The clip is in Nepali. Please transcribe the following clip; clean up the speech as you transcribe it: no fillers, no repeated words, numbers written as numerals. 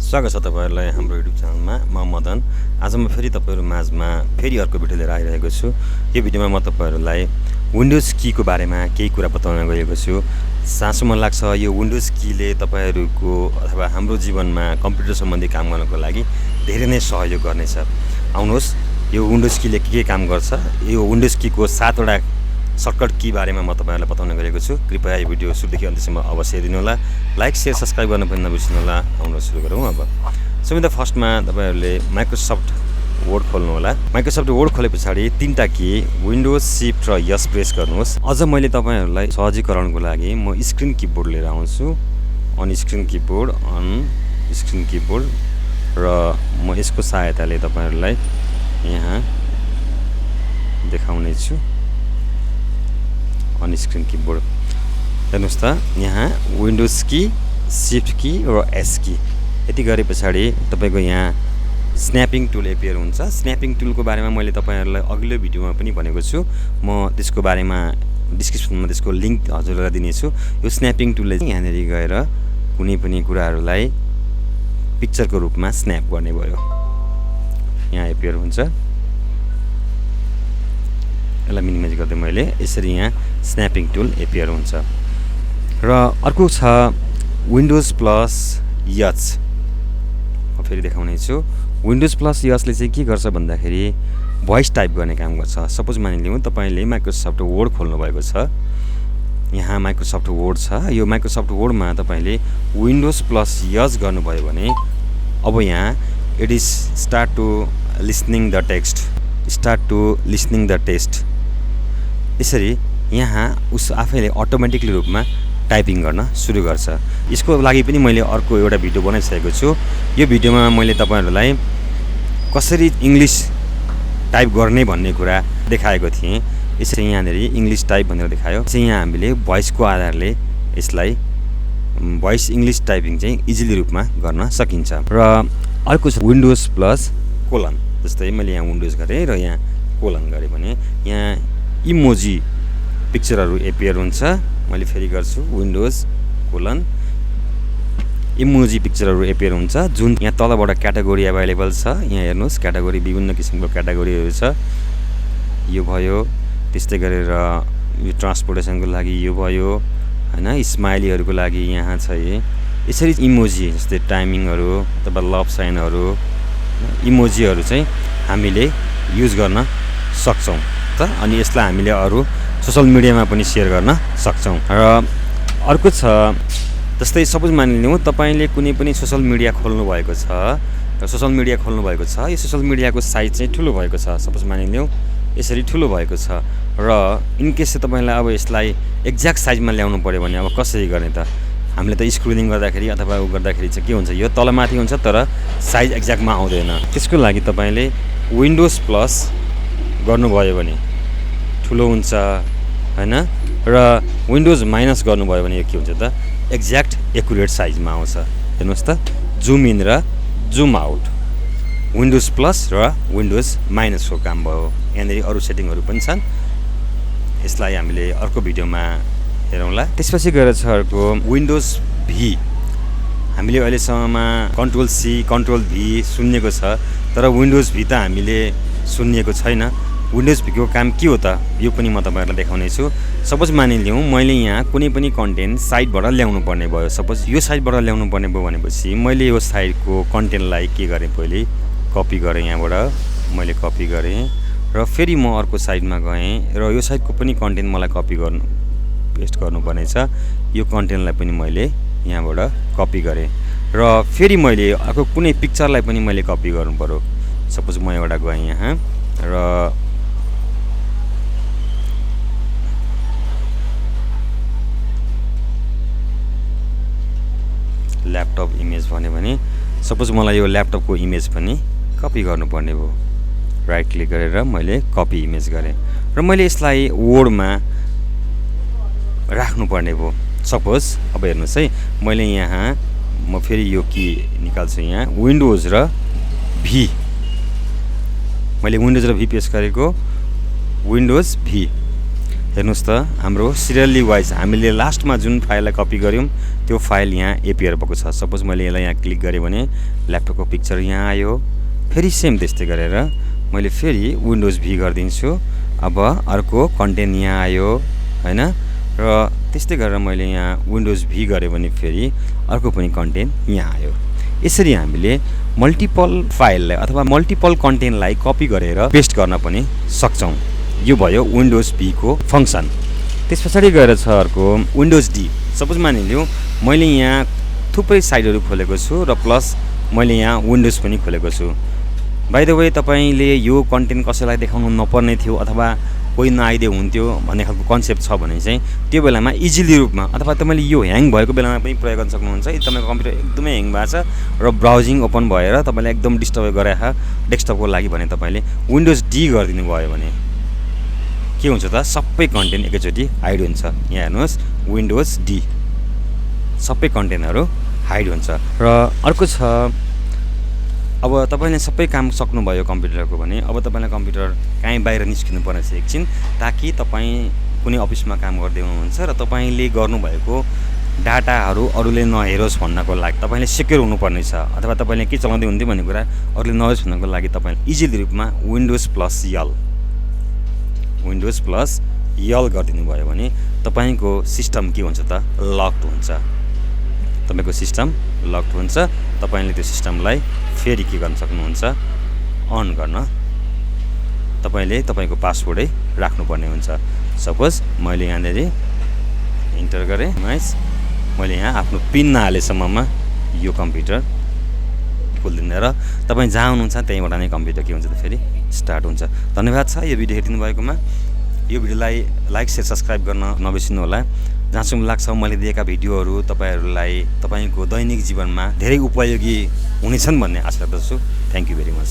स्वागत छ तपाईहरुलाई हाम्रो युट्युब च्यानलमा। म मदन। आज म फेरि तपाईहरु माझमा फेरि अर्को भिडियो लिएर आइरहेको छु। यो भिडियोमा म तपाईहरुलाई विन्डोज कीको बारेमा केही कुरा बताउन गएको छु। साँचो मन लाग्छ यो विन्डोज कीले तपाईहरुको अथवा हाम्रो जीवनमा कम्प्युटर सम्बन्धी काम गर्नको लागि धेरै नै सहयोग गर्नेछ। आउनुहोस् यो विन्डोज कीले के काम गर्छ, यो विन्डोज कीको 7 वटा सर्टकट की बारेमा म तपाईहरुलाई बताउन गएको छु। कृपया यो भिडियो सुरुदेखि अन्त्यसम्म अवश्य हेरिदिनु होला। लाइक शेयर सब्स्क्राइब गर्न पनि नबिर्सनु होला। आउनु सुरु गरौँ अब। सबैभन्दा फर्स्टमा तपाईहरुले माइक्रोसफ्ट वर्ड खोल्नु होला। माइक्रोसफ्ट वर्ड खोलेपछि तीनटा की विन्डोज शिफ्ट र यस प्रेस गर्नुहोस्। अझ मैले तपाईहरुलाई सहजीकरणको लागि म स्क्रिन कीबोर्ड लिएर आउँछु। अन स्क्रिन कीबोर्ड र म यसको सहायताले तपाईहरुलाई यहाँ देखाउने छु। अन स्क्रिन कीबोर्ड हेर्नुस् त, यहाँ विन्डोज की, शिफ्ट की र एस की यति गरे पछाडि तपाईको यहाँ स्न्यापिङ टुल एपियर हुन्छ। स्न्यापिङ टुलको बारेमा मैले तपाईहरुलाई अघिल्लो भिडियोमा पनि भनेको छु। म त्यसको बारेमा डिस्क्रिप्सनमा त्यसको लिंक हजुरलाई दिनेछु। यो स्न्यापिङ टुलले यहाँनेर गएर कुनै पनि कुराहरुलाई पिक्चरको रूपमा स्न्याप गर्ने भयो। यहाँ एपियर हुन्छ। यसलाई मिनिमाइज गर्दै मैले यसरी यहाँ स्न्यापिङ टुल एपियर हुन्छ। र अर्को छ विन्डोज प्लस यच। म फेरि देखाउने छु। विन्डोज प्लस यचले चाहिँ के गर्छ भन्दाखेरि भोइस टाइप गर्ने काम गर्छ। सपोज मानिलिउँ तपाईले माइक्रोसफ्ट वर्ड खोल्नु भएको छ। यहाँ माइक्रोसफ्ट वर्ड छ। यो माइक्रोसफ्ट वर्डमा तपाईले विन्डोज प्लस यच गर्नुभयो भने अब यहाँ it is start to listening the text यसरी यहाँ उस आफैले अटोमेटिकली रूपमा टाइपिङ गर्न सुरु गर्छ। यसको लागि पनि मैले अर्को एउटा भिडियो बनाइसकेको छु। यो भिडियोमा मैले तपाईहरुलाई कसरी इंग्लिश टाइप गर्ने भन्ने कुरा देखाएको थिएँ। यसरी यहाँनेर इंग्लिश टाइप भनेर देखायो। चाहिँ यहाँ हामीले भोइसको आधारले यसलाई भोइस इंग्लिश टाइपिङ चाहिँ इजिली रूपमा गर्न सकिन्छ। र अर्को छ विन्डोज प्लस कोलन। जस्तै मैले यहाँ विन्डोज गरे र यहाँ कोलन गरे भने यहाँ इमोजी पिक्चरहरु एपियर हुन्छ। मैले फेरि गर्छु विन्डोज कोलन इमोजी पिक्चरहरु एपियर हुन्छ। जुन यहाँ तलबाट क्याटेगोरी अवेलेबल छ। यहाँ हेर्नुस् क्याटेगोरी विभिन्न किसिमको क्याटेगोरीहरु छ। यो भयो, त्यस्तै गरेर यो ट्रान्सपोर्टेसनको लागि यो भयो हैन, स्माइलीहरुको लागि यहाँ छ। यसरी इमोजी जस्तै टाइमिङहरु अथवा लभ साइनहरु इमोजीहरु चाहिँ हामीले युज गर्न सक्छौं त। अनि यसलाई हामीले अरु सोशल मिडियामा पनि शेयर गर्न सक्छौं। र अर्को छ जस्तै सपोज मानिलिउँ तपाईले कुनै पनि सोशल मिडिया खोल्नु भएको छ र यो सोशल मिडियाको साइज चाहिँ ठुलो भएको छ। सपोज मानिलिउँ यसरी ठुलो भएको छ र इन केस चाहिँ तपाईलाई अब यसलाई एक्ज्याक्ट साइजमा ल्याउनु पर्यो भने अब कसरी गर्ने त? हामीले त स्क्रोलिङ गर्दाखेरि अथवा उ गर्दाखेरि चाहिँ के हुन्छ, यो तलमाथि हुन्छ तर साइज एक्ज्याक्टमा आउँदैन। त्यसको लागि तपाईले विन्डोज प्लस गर्नुभयो भने ठुलो हुन्छ हैन, र विन्डोज माइनस गर्नुभयो भने यो के हुन्छ त एक्ज्याक्ट एक्युरेट साइजमा आउँछ। हेर्नुस् त, जुम इन र जुम आउट विन्डोज प्लस र विन्डोज माइनसको काम भयो। यहाँनेर अरु सेटिङहरु पनि छन्। यसलाई हामीले अर्को भिडियोमा हेरौँला। त्यसपछि गएर छ अर्को विन्डोज भी। हामीले अहिलेसम्ममा कन्ट्रोल सी कन्ट्रोल भी सुन्नेको छ, तर विन्डोज भी त हामीले सुन्नेको छैन। विन्डोज भी को काम के हो त यो पनि म तपाईहरुलाई देखाउने छु। सपोज मानिलिउँ मैले यहाँ कुनै पनि कन्टेन्ट साइटबाट ल्याउनु पर्ने भयो। सपोज यो साइटबाट ल्याउनु पर्ने भयो भनेपछि मैले यो साइटको कन्टेन्टलाई के गरे, पहिले कपी गरे। यहाँबाट मैले कपी गरे र फेरि म अर्को साइटमा गएँ र यो साइटको पनि कन्टेन्ट मलाई कपी गर्नु पेस्ट गर्नुपर्ने छ। यो कन्टेन्टलाई पनि मैले यहाँबाट कपी गरे र फेरि मैले अर्को कुनै पिक्चरलाई पनि मैले कपी गर्नु पर्यो। सपोज म एउटा गएँ यहाँ र ल्यापटप इमेज भन्यो भने सपोज मलाई यो ल्यापटपको इमेज पनि कपी गर्नुपर्ने भयो। राइट क्लिक गरेर मैले कपी इमेज गरेँ र मैले यसलाई वर्डमा राख्नुपर्ने भयो। सपोज अब हेर्नुस् है, मैले यहाँ म फेरि यो की निकाल्छु। यहाँ विन्डोज र भी, मैले विन्डोज र भी पेस्ट गरेको विन्डोज भी। हेर्नुस् त हाम्रो सिरियली वाइज हामीले लास्टमा जुन फाइललाई कपी गर्यौं त्यो फाइल यहाँ एपियर भएको छ। सपोज मैले यसलाई यहाँ क्लिक गरेँ भने ल्यापटपको पिक्चर यहाँ आयो। फेरि सेम त्यस्तै गरेर मैले फेरि विन्डोज भी गरिदिन्छु। अब अर्को कन्टेन्ट यहाँ आयो हैन, र त्यस्तै गरेर मैले यहाँ विन्डोज भी गरेँ भने फेरि अर्को पनि कन्टेन्ट यहाँ आयो। यसरी हामीले मल्टिपल फाइललाई अथवा मल्टिपल कन्टेन्टलाई कपी गरेर पेस्ट गर्न पनि सक्छौं। यो भयो विन्डोज भी को फंक्सन। त्यसपछि गएर छ अर्को विन्डोज डी। सपोज मानिलिउँ मैले यहाँ थुप्रै साइटहरु खोलेको छु र प्लस मैले यहाँ विन्डोज पनि खोलेको छु। बाइ द वे तपाईले यो कन्टेन्ट कसैलाई देखाउनु नपर्ने थियो अथवा कोही नआइदिए हुन्थ्यो भन्ने खालको कन्सेप्ट छ भने चाहिँ त्यो बेलामा इजिली रूपमा अथवा तपाईले यो ह्याङ भएको बेलामा पनि प्रयोग गर्न सक्नुहुन्छ। यदि तपाईको कम्प्युटर एकदमै ह्याङ भएको छ र ब्राउजिङ ओपन भएर तपाईलाई एकदम डिस्टर्ब गराएको डेस्कटपको लागि भने तपाईले विन्डोज डी गरिदिनु भयो भने के हुन्छ त सबै कन्टेन्ट एकैचोटी हाइड हुन्छ। यहाँ हेर्नुस् विन्डोज डी सबै कन्टेन्टहरु हाइड हुन्छ। र अर्को छ अब तपाईले सबै काम सक्नुभयो कम्प्युटरको भने अब तपाईलाई कम्प्युटर कहीँ बाहिर निस्किनु पर्ने छ एकछिन, ताकि तपाई कुनै अफिसमा काम गर्दै हुनुहुन्छ र तपाईले गर्नुभएको डाटाहरु अरूले नहेरोस् भन्नको लागि तपाईले सिक्योर हुनुपर्ने छ अथवा तपाईले के चलाउँदै हुन्थ्यो भन्ने कुरा अरूले नहेरोस् भन्नको लागि तपाईले इजिली रूपमा विन्डोज प्लस यल गरिदिनु भयो भने तपाईको सिस्टम के हुन्छ त लक्ड हुन्छ। तपाईको सिस्टम लक्ड हुन्छ। तपाईले त्यो सिस्टमलाई फेरि के गर्न सक्नुहुन्छ अन गर्न तपाईले तपाईको पासवर्डै राख्नुपर्ने हुन्छ। सपोज मैले यहाँनेरि इन्टर गरे मैले यहाँ आफ्नो पिन नहालेसम्ममा यो कम्प्युटर खोल्दिन र तपाई जहाँ हुनुहुन्छ त्यहीबाट नै कम्प्युटर के हुन्छ त फेरि स्टार्ट हुन्छ। धन्यवाद छ यो भिडियो हेरिदिनु भएकोमा। यो भिडियोलाई लाइक शेयर सब्स्क्राइब गर्न नबिर्सिनु होला। जहाँसम्म लाग्छ मैले दिएका भिडियोहरू तपाईहरुलाई तपाईको दैनिक जीवनमा धेरै उपयोगी हुनेछन् भन्ने आशा गर्दछु। Thank you very much.